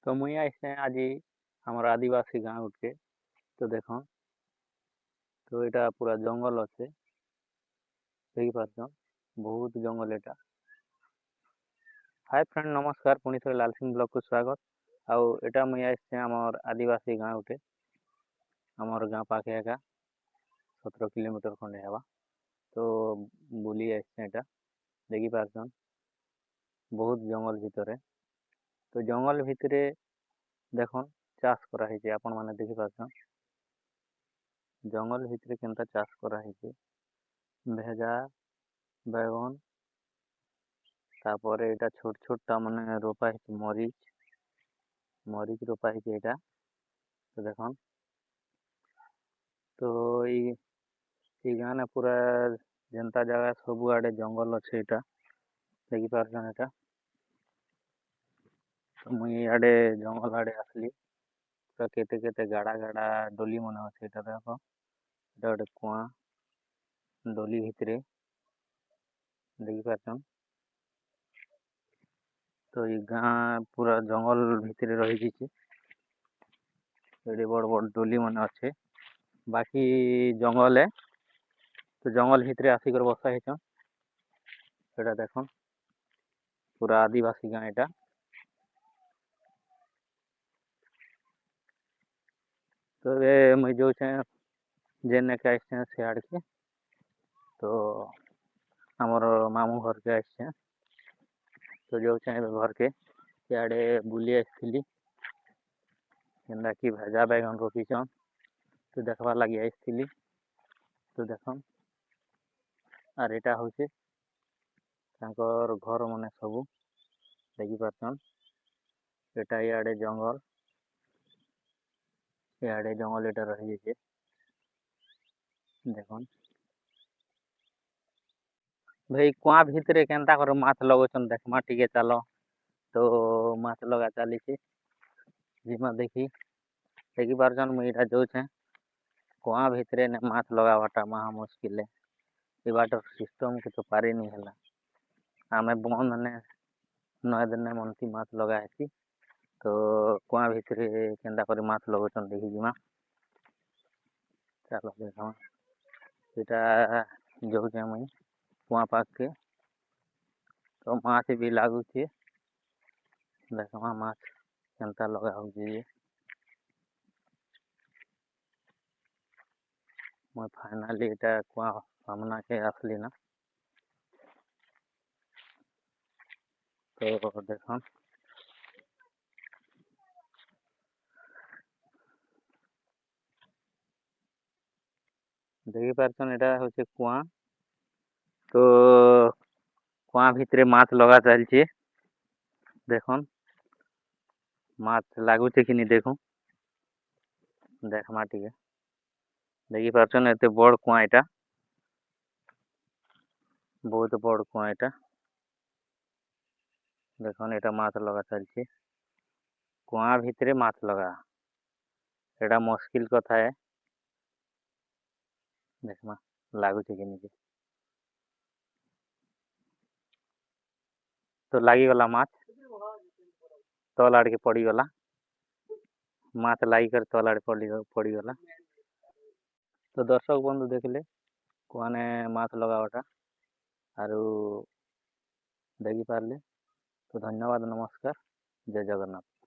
तो मुई आइसे आज हमर आदिवासी गाँव उठके तो देखो तो এটা पूरा जंगल अच्छे देखी पारछन बहुत जंगल एटा। हाय फ्रेंड नमस्कार पुणी थे लाल सिंह ब्लॉग को स्वागत। आउ एटा मुई आइसे हमर आदिवासी गाँव उठे हमर गाँव पाखे एका 17 किलोमीटर खंडे हेबा। तो बुली आइसे एटा देखी पारछन बहुत जंगल भितरे तो जंगल भितरे देखन चाष करा ହେଇଛି आपण माने देखी पारछन जंगल भितरे केनता चाष करा ହେଇଛି भेजा बैगन तापर एटा छोट छोट ता माने रोपा ହେଇଛି मरीच मरीच रोपा ହେଇଛି एटा तो देखन तो ई गाँ ने पूरा जनता जगह सब आड़े जंगल अच्छे एटा देखी पारछन एटा। तो मुई आड़े जंगल आड़े आसली पूरा केते केते गाड़ा गाड़ा डोली मन अच्छे एटा देखो एटा गोटे कुआं डोली भितरे देखी पारछन। तो ये गाँ पूरा जंगल भितरे रही जाइए बड़ बड़ डोली मन अच्छे बाकी जंगल है तो जंगल भितरे आसिकर बसा ହେଇଛन एटा देखन पूरा आदिवासी गाँ एटा। तो ये मुई जो जेने के आइसे सियाड़ के तो हमर मामू घर के आइसे तो जो घर के सियाड़े बुली आइसथिली जेनता कि भेजा बैगन रोपिछन तो देखबार लगी आइसथिली तो देखन आर एटा होचे तांकर घर माने सबू देखी पारछन एटा इयाड़े जंगल एटा रही जाइए देखन भाई कुआं भितरे केनता कर माछ लगोचन देखमा टिके चलो तो माछ लगा चलीछे जिमा देखी देखी पारछन मुई एटा जो कुआं भितरे ने माछ लगावाटा महा मुश्किल है ए बाटर सिस्टम के तो पारी नहीं हला आमे बन ने नय दिन मनती माछ लगा हेसी तो कुआं भितरे केनता कर माछ लगोचन देखी जिमा चलो देखमा एटा जो मुई कुआं पाक के तो माछ भी लागुचे देखमा माछ केनता लगा होउचे मैं फाइनली एटा कुआं सामना के आसली ना तो देखन देखी पारछन एटा होचे कुआं तो कुआं भितरे माछ लगा चलछे देखन माछ लागुचे कि नहीं देखूं देखमा टिके देखी पारछन एते बड़ कुआं एटा बहुत बड़ कुआं एटा देखन एटा माछ लगा चलछे कुआं भितरे माछ लगा एटा मुश्किल कथा है देखमा लागुचे कि नहीं तो लागिगला माछ तल आड़ के पड़ीगला माछ लागिकर तल आड़ पड़ीगला। तो दर्शक बंधु देखले कुआने माछ लगावाटा आरु देखी पारले तो धन्यवाद नमस्कार जय जगन्नाथ।